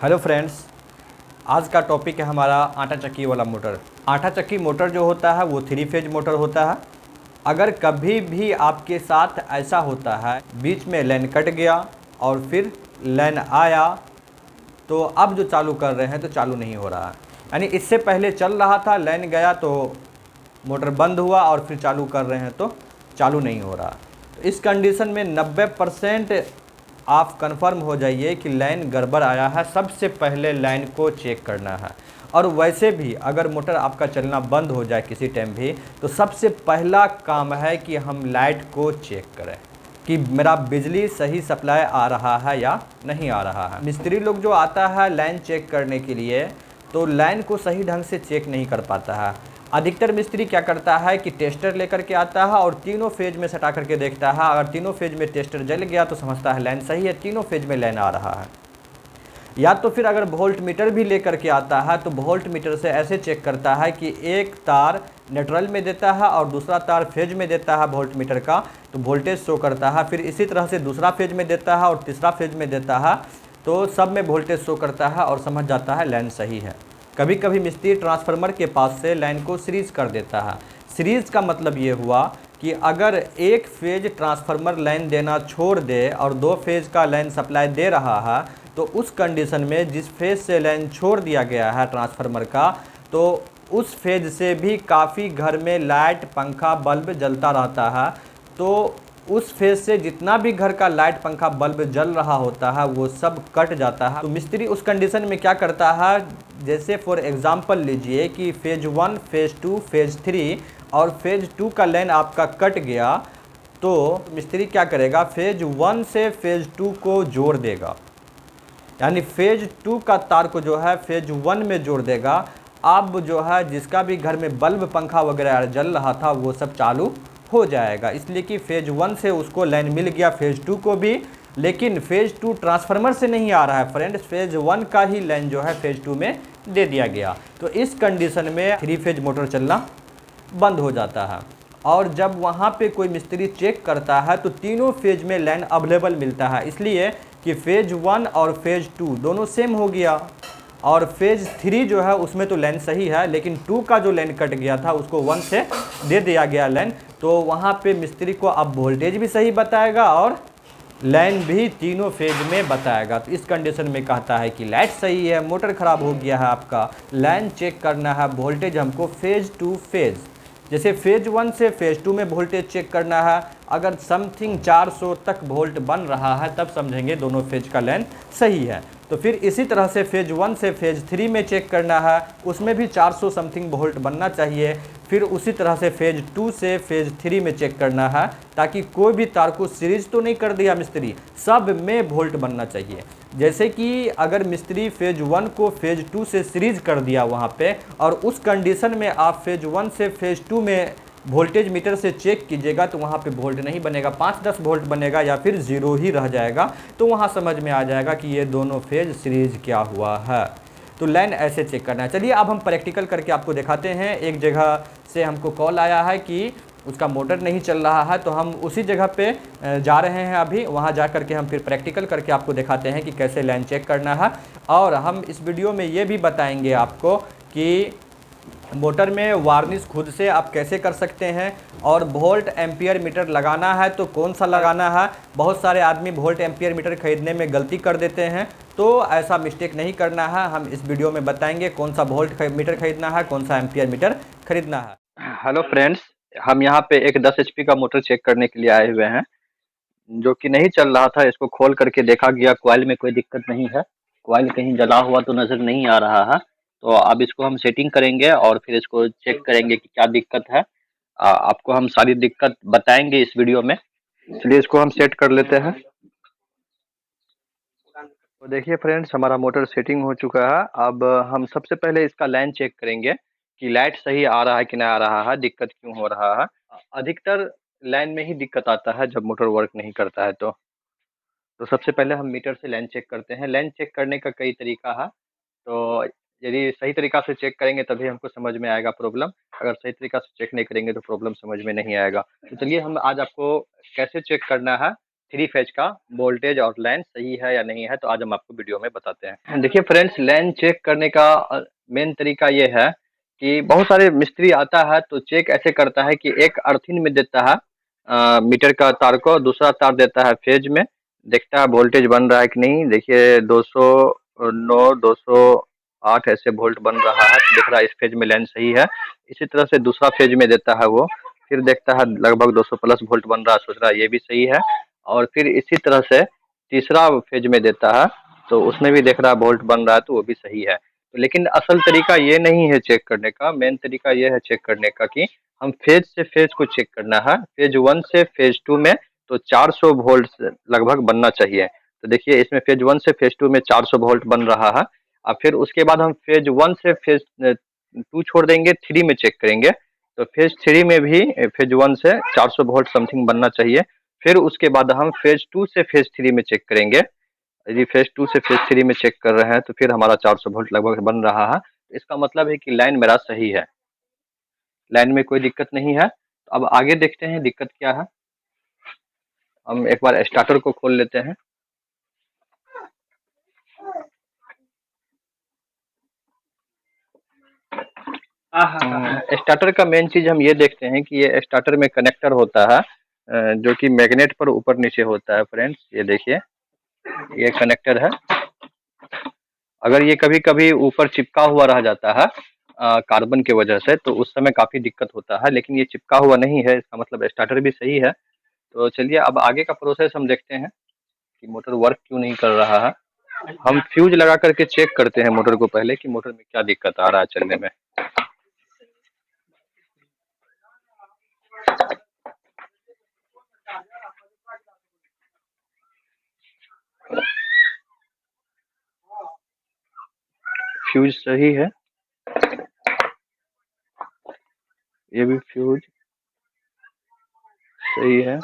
Hello friends, आज का topic है हमारा आटा चक्की वाला मोटर। आटा चक्की मोटर जो होता है वो 3 फेज मोटर होता है। अगर कभी भी आपके साथ ऐसा होता है बीच में लाइन कट गया और फिर लाइन आया तो अब जो चालू कर रहे हैं तो चालू नहीं हो रहा है, यानी इससे पहले चल रहा था, लाइन गया तो मोटर बंद हुआ और फिर चालू कर रहे हैं तो चालू नहीं हो रहा। तो इस कंडीशन में 90% आप कंफर्म हो जाइए कि लाइन गड़बड़ आया है। सबसे पहले लाइन को चेक करना है। और वैसे भी अगर मोटर आपका चलना बंद हो जाए किसी टाइम भी तो सबसे पहला काम है कि हम लाइट को चेक करें कि मेरा बिजली सही सप्लाई आ रहा है या नहीं आ रहा है। मिस्त्री लोग जो आता है लाइन चेक करने के लिए तो लाइन को सही ढंग से चेक नहीं कर पाता है। अधिकतर मिस्त्री क्या करता है कि टेस्टर लेकर के आता है और तीनों फेज में सटा करके देखता है। अगर तीनों फेज में टेस्टर जल गया तो समझता है लाइन सही है, तीनों फेज में लाइन आ रहा है। या तो फिर अगर वोल्ट मीटर भी लेकर के आता है तो वोल्ट मीटर से ऐसे चेक करता है कि एक तार न्यूट्रल में देता है और दूसरा तार फेज में देता है वोल्ट मीटर का, तो वोल्टेज शो करता है। फिर इसी तरह से दूसरा फेज में देता है और तीसरा फेज में देता है, तो सब में वोल्टेज शो करता है और समझ जाता है लाइन सही है। कभी कभी मिस्त्री ट्रांसफार्मर के पास से लाइन को सीरीज कर देता है। सीरीज का मतलब ये हुआ कि अगर एक फेज ट्रांसफार्मर लाइन देना छोड़ दे और 2 फेज का लाइन सप्लाई दे रहा है तो उस कंडीशन में जिस फेज से लाइन छोड़ दिया गया है ट्रांसफार्मर का, तो उस फेज से भी काफ़ी घर में लाइट पंखा बल्ब जलता रहता है। तो उस फेज से जितना भी घर का लाइट पंखा बल्ब जल रहा होता है वो सब कट जाता है। तो मिस्त्री उस कंडीशन में क्या करता है, जैसे फॉर एग्जांपल लीजिए कि फेज 1, फेज 2, फेज 3 और फेज 2 का लाइन आपका कट गया, तो मिस्त्री क्या करेगा, फेज 1 से फेज 2 को जोड़ देगा, यानी फेज 2 का तार को जो है फेज 1 में जोड़ देगा। अब जो है जिसका भी घर में बल्ब पंखा वगैरह जल रहा था वो सब चालू हो जाएगा, इसलिए कि फेज 1 से उसको लाइन मिल गया फेज 2 को भी। लेकिन फेज 2 ट्रांसफार्मर से नहीं आ रहा है फ्रेंड्स, फेज 1 का ही लाइन जो है फेज 2 में दे दिया गया। तो इस कंडीशन में 3 फेज मोटर चलना बंद हो जाता है। और जब वहाँ पे कोई मिस्त्री चेक करता है तो तीनों फेज में लाइन अवेलेबल मिलता है, इसलिए कि फेज 1 और फेज 2 दोनों सेम हो गया। और फेज 3 जो है उसमें तो लाइन सही है, लेकिन 2 का जो लाइन कट गया था उसको 1 से दे दिया गया लाइन, तो वहाँ पे मिस्त्री को अब वोल्टेज भी सही बताएगा और लाइन भी तीनों फेज में बताएगा। तो इस कंडीशन में कहता है कि लाइट सही है, मोटर ख़राब हो गया है आपका, लाइन चेक करना है, वोल्टेज हमको फेज टू फेज, जैसे फेज 1 से फेज 2 में वोल्टेज चेक करना है। अगर समथिंग 400 तक वोल्ट बन रहा है तब समझेंगे दोनों फेज का लाइन सही है। तो फिर इसी तरह से फेज 1 से फेज 3 में चेक करना है, उसमें भी 400 समथिंग वोल्ट बनना चाहिए। फिर उसी तरह से फेज 2 से फेज 3 में चेक करना है, ताकि कोई भी तार को सीरीज तो नहीं कर दिया मिस्त्री, सब में वोल्ट बनना चाहिए। जैसे कि अगर मिस्त्री फेज 1 को फेज 2 से सीरीज कर दिया वहाँ पे, और उस कंडीशन में आप फेज 1 से फेज 2 में वोल्टेज मीटर से चेक कीजिएगा तो वहाँ पे वोल्ट नहीं बनेगा, 5-10 वोल्ट बनेगा या फिर 0 ही रह जाएगा। तो वहाँ समझ में आ जाएगा कि ये दोनों फेज सीरीज क्या हुआ है। तो लाइन ऐसे चेक करना है। चलिए अब हम प्रैक्टिकल करके आपको दिखाते हैं। एक जगह से हमको कॉल आया है कि उसका मोटर नहीं चल रहा है, तो हम उसी जगह पे जा रहे हैं अभी, वहाँ जा करके हम फिर प्रैक्टिकल करके आपको दिखाते हैं कि कैसे लाइन चेक करना है। और हम इस वीडियो में ये भी बताएंगे आपको कि मोटर में वार्निश खुद से आप कैसे कर सकते हैं, और वोल्ट एम्पियर मीटर लगाना है तो कौन सा लगाना है। बहुत सारे आदमी वोल्ट एम्पियर मीटर खरीदने में गलती कर देते हैं, तो ऐसा मिस्टेक नहीं करना है। हम इस वीडियो में बताएंगे कौन सा वोल्ट मीटर खरीदना है, कौन सा एम्पियर मीटर खरीदना है। हेलो फ्रेंड्स, हम यहाँ पे एक 10 HP का मोटर चेक करने के लिए आए हुए हैं, जो कि नहीं चल रहा था। इसको खोल करके देखा गया, कॉइल में कोई दिक्कत नहीं है, कॉइल कहीं जला हुआ तो नज़र नहीं आ रहा है। तो अब इसको हम सेटिंग करेंगे और फिर इसको चेक करेंगे कि क्या दिक्कत है। आपको हम सारी दिक्कत बताएंगे इस वीडियो में। चलिए इसको हम सेट कर लेते हैं। तो देखिए फ्रेंड्स, हमारा मोटर सेटिंग हो चुका है। अब हम सबसे पहले इसका लाइन चेक करेंगे कि लाइट सही आ रहा है कि नहीं आ रहा है, दिक्कत क्यों हो रहा है। अधिकतर लाइन में ही दिक्कत आता है जब मोटर वर्क नहीं करता है। तो सबसे पहले हम मीटर से लाइन चेक करते हैं। लाइन चेक करने का कई तरीका है, तो यदि सही तरीका से चेक करेंगे तभी हमको समझ में आएगा प्रॉब्लम। अगर सही तरीका से चेक नहीं करेंगे तो प्रॉब्लम समझ में नहीं आएगा। तो चलिए हम आज आपको कैसे चेक करना है थ्री फेज का वोल्टेज और लाइन सही है या नहीं है, तो आज हम आपको वीडियो में बताते हैं। देखिए फ्रेंड्स, लाइन चेक करने का मेन तरीका ये है कि बहुत सारे मिस्त्री आता है तो चेक ऐसे करता है कि एक अर्थिंग में देता है मीटर का तार को, दूसरा तार देता है फेज में, देखता है वोल्टेज बन रहा है कि नहीं। देखिए 209 208 ऐसे वोल्ट बन रहा है, दिख रहा है इस फेज में लाइन सही है। इसी तरह से दूसरा फेज में देता है वो, फिर देखता है लगभग 200 प्लस वोल्ट बन रहा है, सोच रहा है ये भी सही है। और फिर इसी तरह से तीसरा फेज में देता है, तो उसमें भी देख रहा है वोल्ट बन रहा है, तो वो भी सही है। तो लेकिन असल तरीका ये नहीं है चेक करने का, मेन तरीका ये है चेक करने का कि हम फेज से फेज को चेक करना है। फेज 1 से फेज 2 में तो 400 वोल्ट लगभग बनना चाहिए। तो देखिए इसमें फेज 1 से फेज 2 में 400 वोल्ट बन रहा है। और फिर उसके बाद हम फेज 1 से फेज 2 छोड़ देंगे, 3 में चेक करेंगे। तो फेज 3 में भी फेज 1 से 400 वोल्ट समथिंग बनना चाहिए। फिर उसके बाद हम फेज 2 से फेज 3 में चेक करेंगे। यदि फेज 2 से फेज 3 में चेक कर रहे हैं तो फिर हमारा 400 वोल्ट लगभग बन रहा है। इसका मतलब है कि लाइन मेरा सही है, लाइन में कोई दिक्कत नहीं है। तो अब आगे देखते हैं दिक्कत क्या है। हम एक बार स्टार्टर को खोल लेते हैं। स्टार्टर का मेन चीज हम ये देखते हैं कि ये स्टार्टर में कनेक्टर होता है, जो कि मैग्नेट पर ऊपर नीचे होता है। फ्रेंड्स ये देखिए, ये कनेक्टर है। अगर ये कभी कभी ऊपर चिपका हुआ रह जाता है कार्बन की वजह से, तो उस समय काफी दिक्कत होता है, लेकिन ये चिपका हुआ नहीं है, इसका मतलब स्टार्टर भी सही है। तो चलिए अब आगे का प्रोसेस हम देखते हैं कि मोटर वर्क क्यों नहीं कर रहा है। हम फ्यूज लगा करके चेक करते हैं मोटर को पहले कि मोटर में क्या दिक्कत आ रहा है चलने में। फ्यूज सही है, ये भी फ्यूज सही है, ये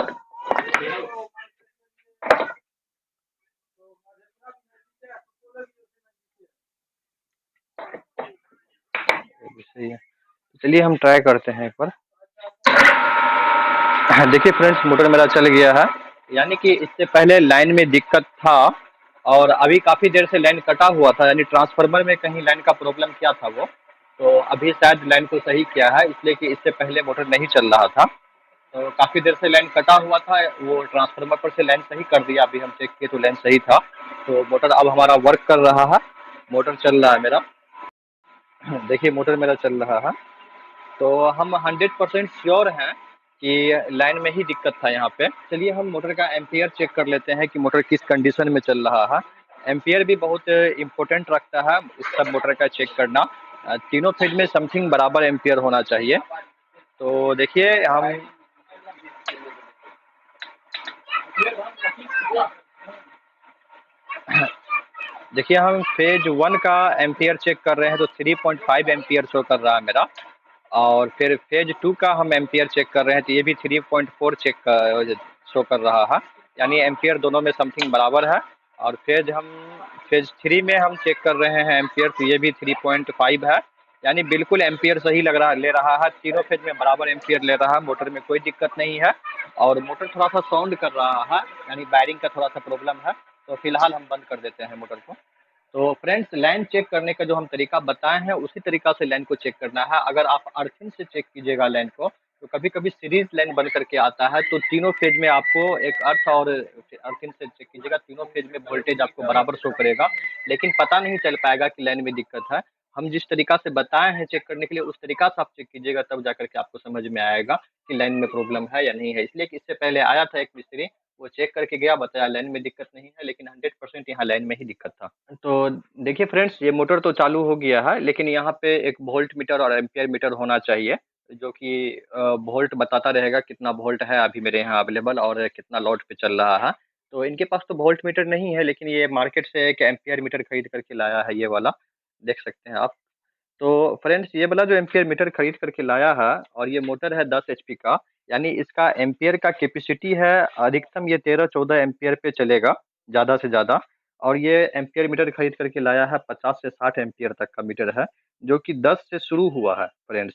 भी सही है। चलिए हम ट्राई करते हैं एक बार। देखिए फ्रेंड्स, मोटर मेरा चल गया है, यानी कि इससे पहले लाइन में दिक्कत था और अभी काफी देर से लाइन कटा हुआ था, यानी ट्रांसफार्मर में कहीं लाइन का प्रॉब्लम किया था वो। तो अभी शायद लाइन को सही किया है, इसलिए कि इससे पहले मोटर नहीं चल रहा था। तो काफी देर से लाइन कटा हुआ था, वो ट्रांसफार्मर पर से लाइन सही कर दिया, अभी हम चेक किए तो लाइन सही था। तो मोटर अब हमारा वर्क कर रहा है, मोटर चल रहा है मेरा। देखिए मोटर मेरा चल रहा है। तो हम 100% श्योर हैं कि लाइन में ही दिक्कत था यहाँ पे। चलिए हम मोटर का एम्पियर चेक कर लेते हैं कि मोटर किस कंडीशन में चल रहा है। एम्पियर भी बहुत इम्पोर्टेंट रखता है इस सब मोटर का चेक करना। तीनों फेज में समथिंग बराबर एम्पियर होना चाहिए। तो देखिए हम फेज 1 का एम्पियर चेक कर रहे हैं तो 3.5 एम्पियर शो कर रहा है मेरा। और फिर फेज 2 का हम एम्पियर चेक कर रहे हैं तो ये भी 3.4 शो कर रहा है, यानी एम्पियर दोनों में समथिंग बराबर है। और फेज 3 में हम चेक कर रहे हैं एम्पियर, तो ये भी 3.5 है, यानी बिल्कुल एम्पियर सही ले रहा है। तीनों फेज में बराबर एम्पियर ले रहा है, मोटर में कोई दिक्कत नहीं है। और मोटर थोड़ा सा साउंड कर रहा है, यानी वायरिंग का थोड़ा सा प्रॉब्लम है। तो फिलहाल हम बंद कर देते हैं मोटर को। तो फ्रेंड्स, लाइन चेक करने का जो हम तरीका बताए हैं उसी तरीका से लाइन को चेक करना है। अगर आप अर्थिंग से चेक कीजिएगा लाइन को, तो कभी कभी सीरीज लाइन बन करके आता है, तो तीनों फेज में आपको एक अर्थ और अर्थिंग से चेक कीजिएगा, तीनों फेज में वोल्टेज आपको बराबर शो करेगा, लेकिन पता नहीं चल पाएगा कि लाइन में दिक्कत है। हम जिस तरीका से बताए हैं चेक करने के लिए, उस तरीका से आप चेक कीजिएगा, तब जाकर के आपको समझ में आएगा कि लाइन में प्रॉब्लम है या नहीं है। इसलिए कि इससे पहले आया था एक मिस्त्री, वो चेक करके गया, बताया लाइन में दिक्कत नहीं है, लेकिन 100% यहाँ लाइन में ही दिक्कत था। तो देखिए फ्रेंड्स, ये मोटर तो चालू हो गया है, लेकिन यहाँ पे एक वोल्ट मीटर और एम्पियर मीटर होना चाहिए, जो कि वोल्ट बताता रहेगा कितना वोल्ट है अभी मेरे यहाँ अवेलेबल और कितना लोड पे चल रहा है। तो इनके पास तो वोल्ट मीटर नहीं है, लेकिन ये मार्केट से एक एम्पियर मीटर खरीद करके लाया है, ये वाला देख सकते हैं आप। तो फ्रेंड्स, ये वाला जो एम्पियर मीटर खरीद करके लाया है, और ये मोटर है 10 एचपी का, यानी इसका एम्पियर का कैपेसिटी है अधिकतम ये 13-14 एम्पियर पे चलेगा ज़्यादा से ज़्यादा। और ये एम्पियर मीटर खरीद करके लाया है 50 से 60 एम्पियर तक का मीटर है, जो कि 10 से शुरू हुआ है। फ्रेंड्स,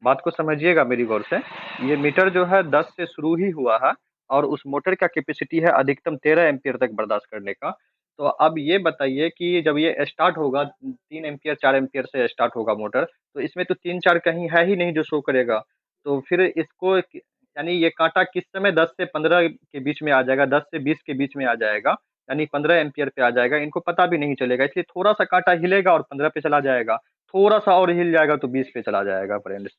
बात को समझिएगा मेरी गौर से, ये मीटर जो है 10 से शुरू ही हुआ है, और उस मोटर का कैपेसिटी है अधिकतम 13 एम्पीयर तक बर्दाश्त करने का। तो अब ये बताइए कि जब ये स्टार्ट होगा 3 एम्पीयर 4 एम्पीयर से स्टार्ट होगा मोटर, तो इसमें तो 3-4 कहीं है ही नहीं जो शो करेगा। तो फिर इसको यानी ये काँटा किस समय 10 से 15 के बीच में आ जाएगा, 10 से 20 के बीच में आ जाएगा, यानी 15 एम्पीयर पे आ जाएगा, इनको पता भी नहीं चलेगा। इसलिए थोड़ा-सा काँटा हिलेगा और 15 पे चला जाएगा, थोड़ा-सा और हिल जाएगा तो 20 पे चला जाएगा फ्रेंड्स।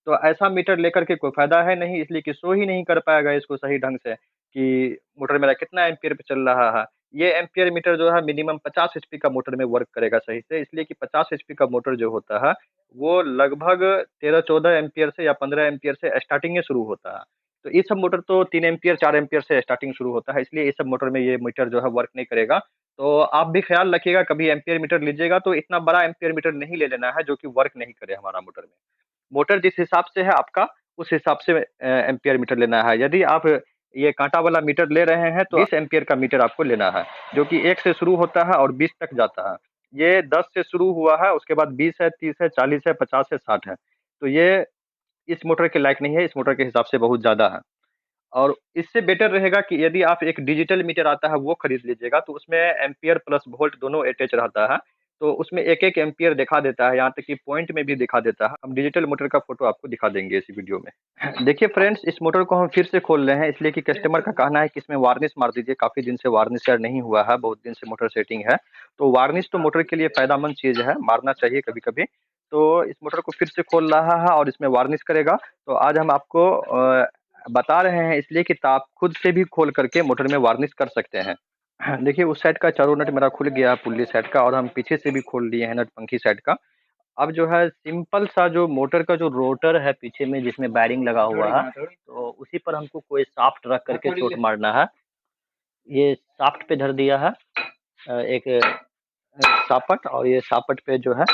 तो ऐसा मीटर लेकर के कोई फ़ायदा है नहीं, इसलिए कि शो ही नहीं कर पाएगा इसको सही ढंग से कि मोटर मेरा कितना एम्पीयर पे चल रहा है। ये एम्पीयर मीटर जो है मिनिमम 50 एचपी का मोटर में वर्क करेगा सही से, इसलिए कि 50 एचपी का मोटर जो होता है, वो लगभग 13-14 एम्पीयर से या 15 एम्पीयर से स्टार्टिंग में शुरू होता है। तो ये सब मोटर तो 3 एम्पीयर 4 एम्पीयर से स्टार्टिंग शुरू होता है, इसलिए ये सब मोटर में ये मीटर जो है वर्क नहीं करेगा। तो आप भी ख़्याल रखिएगा कभी एम्पीयर मीटर लीजिएगा तो इतना बड़ा एम्पीयर मीटर नहीं ले लेना है जो कि वर्क नहीं करे हमारा मोटर में। मोटर जिस हिसाब से है आपका, उस हिसाब से एम्पीयर मीटर लेना है। यदि आप ये काँटा वाला मीटर ले रहे हैं, तो 20 एम्पीयर का मीटर आपको लेना है, जो कि 1 से शुरू होता है और 20 तक जाता है। ये 10 से शुरू हुआ है, उसके बाद 20 है, 30 है, 40 है, 50 है, 60 है। तो ये इस मोटर के लायक नहीं है, इस मोटर के हिसाब से बहुत ज़्यादा है। और इससे बेटर रहेगा कि यदि आप एक डिजिटल मीटर आता है वो खरीद लीजिएगा, तो उसमें एम्पीयर प्लस वोल्ट दोनों अटैच रहता है। तो उसमें 1-1 एम्पीयर दिखा देता है, यहाँ तक कि पॉइंट में भी दिखा देता है। हम डिजिटल मोटर का फ़ोटो आपको दिखा देंगे इसी वीडियो में। देखिए फ्रेंड्स, इस मोटर को हम फिर से खोल रहे हैं इसलिए कि कस्टमर का कहना है कि इसमें वार्निश मार दीजिए, काफ़ी दिन से वार्निश यार नहीं हुआ है, बहुत दिन से मोटर सेटिंग है। तो वार्निश तो मोटर के लिए फ़ायदेमंद चीज़ है, मारना चाहिए कभी-कभी। तो इस मोटर को फिर से खोल रहा है और इसमें वार्निश करेगा। तो आज हम आपको बता रहे हैं इसलिए कि आप खुद से भी खोल करके मोटर में वार्निश कर सकते हैं। देखिए उस साइड का चारों नट मेरा खुल गया है पुल्ली साइड का, और हम पीछे से भी खोल लिए हैं नट पंखी साइड का। अब जो है सिंपल सा जो मोटर का जो रोटर है पीछे में जिसमें बेयरिंग लगा हुआ है, तो उसी पर हमको कोई शाफ्ट रख करके चोट मारना है। ये शाफ्ट पे धर दिया है एक शापट, और ये शापट पे जो है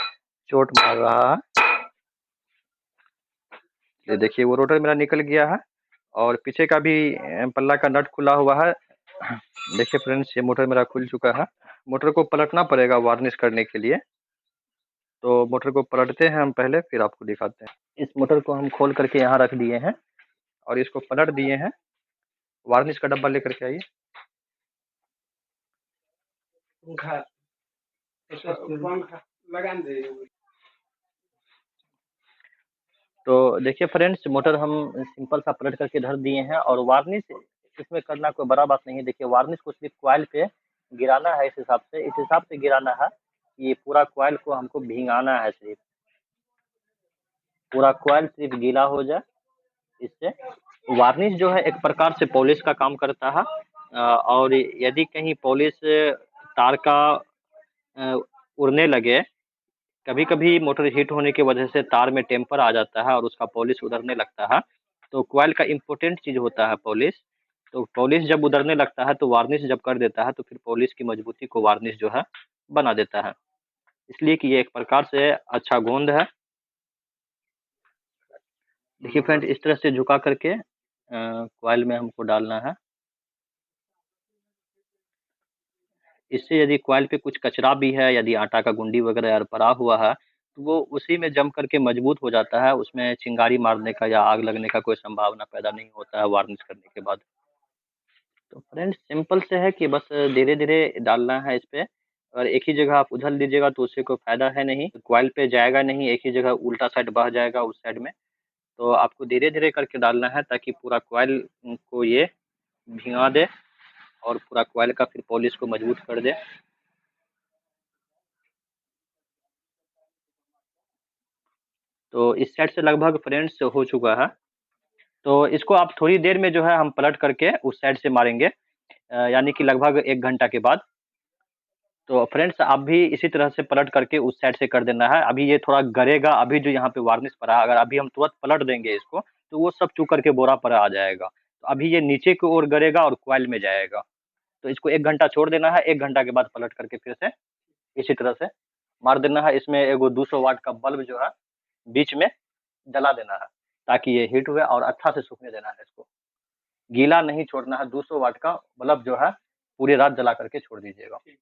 चोट मार रहा है। ये देखिए वो रोटर मेरा निकल गया है और पीछे का भी पल्ला का नट खुला हुआ है। देखिए फ्रेंड्स, ये मोटर मेरा खुल चुका है। मोटर को पलटना पड़ेगा वार्निश करने के लिए। तो मोटर को पलटते हैं हम पहले, फिर आपको दिखाते हैं। इस मोटर को हम खोल करके यहाँ रख दिए हैं और इसको पलट दिए हैं। वार्निश का डब्बा लेकर के आइए। तो देखिए फ्रेंड्स, मोटर हम सिंपल सा पलट करके धर दिए हैं और वार्निश इसमें करना कोई बड़ा बात नहीं है। देखिए वार्निश को सिर्फ कॉइल पे गिराना है, इस हिसाब से गिराना है। ये पूरा कॉइल को हमको भिंगाना है, सिर्फ पूरा कॉइल सिर्फ गीला हो जाए इससे। वार्निश जो है एक प्रकार से पॉलिश का काम करता है। और यदि कहीं पॉलिश तार का उड़ने लगे, कभी-कभी मोटर हीट होने की वजह से तार में टेम्पर आ जाता है और उसका पॉलिश उतरने लगता है। तो कॉइल का इम्पोर्टेंट चीज़ होता है पॉलिश। तो पॉलिश जब उतरने लगता है तो वार्निश जब कर देता है तो फिर पॉलिश की मजबूती को वार्निश जो है बना देता है। इसलिए कि ये एक प्रकार से अच्छा गोंद है। देखिए फ्रेंड, इस तरह से झुका करके कॉइल में हमको डालना है। इससे यदि कॉइल पे कुछ कचरा भी है, यदि आटा का गुंडी वगैरह यार पड़ा हुआ है, तो वो उसी में जम करके मजबूत हो जाता है। उसमें चिंगारी मारने का या आग लगने का कोई संभावना पैदा नहीं होता है वार्निश करने के बाद। तो फ्रेंड्स सिंपल से है कि बस धीरे-धीरे डालना है इस पे, और एक ही जगह आप उछल दीजिएगा तो उससे कोई फ़ायदा है नहीं, कॉइल पे जाएगा नहीं, एक ही जगह उल्टा साइड बह जाएगा उस साइड में। तो आपको धीरे-धीरे करके डालना है ताकि पूरा कॉइल को ये भिंगा दे और पूरा कॉइल का फिर पॉलिश को मजबूत कर दे। तो इस साइड से लगभग फ्रेंड्स हो चुका है। तो इसको आप थोड़ी देर में जो है हम पलट करके उस साइड से मारेंगे, यानी कि लगभग 1 घंटा के बाद। तो फ्रेंड्स आप भी इसी तरह से पलट करके उस साइड से कर देना है। अभी ये थोड़ा गड़ेगा, अभी जो यहाँ पे वार्निश पड़ा है, अगर अभी हम तुरंत पलट देंगे इसको, तो वो सब चू करके बोरा पर आ जाएगा। तो अभी ये नीचे की ओर गड़ेगा और कॉइल में जाएगा। तो इसको 1 घंटा छोड़ देना है, 1 घंटा के बाद पलट करके फिर से इसी तरह से मार देना है। इसमें एगो 200 वाट का बल्ब जो है बीच में जला देना है, ताकि ये हीट हुए और अच्छा से सूखने देना है इसको। गीला नहीं छोड़ना है, 200 वाट का बल्ब जो है पूरी रात जला करके छोड़ दीजिएगा।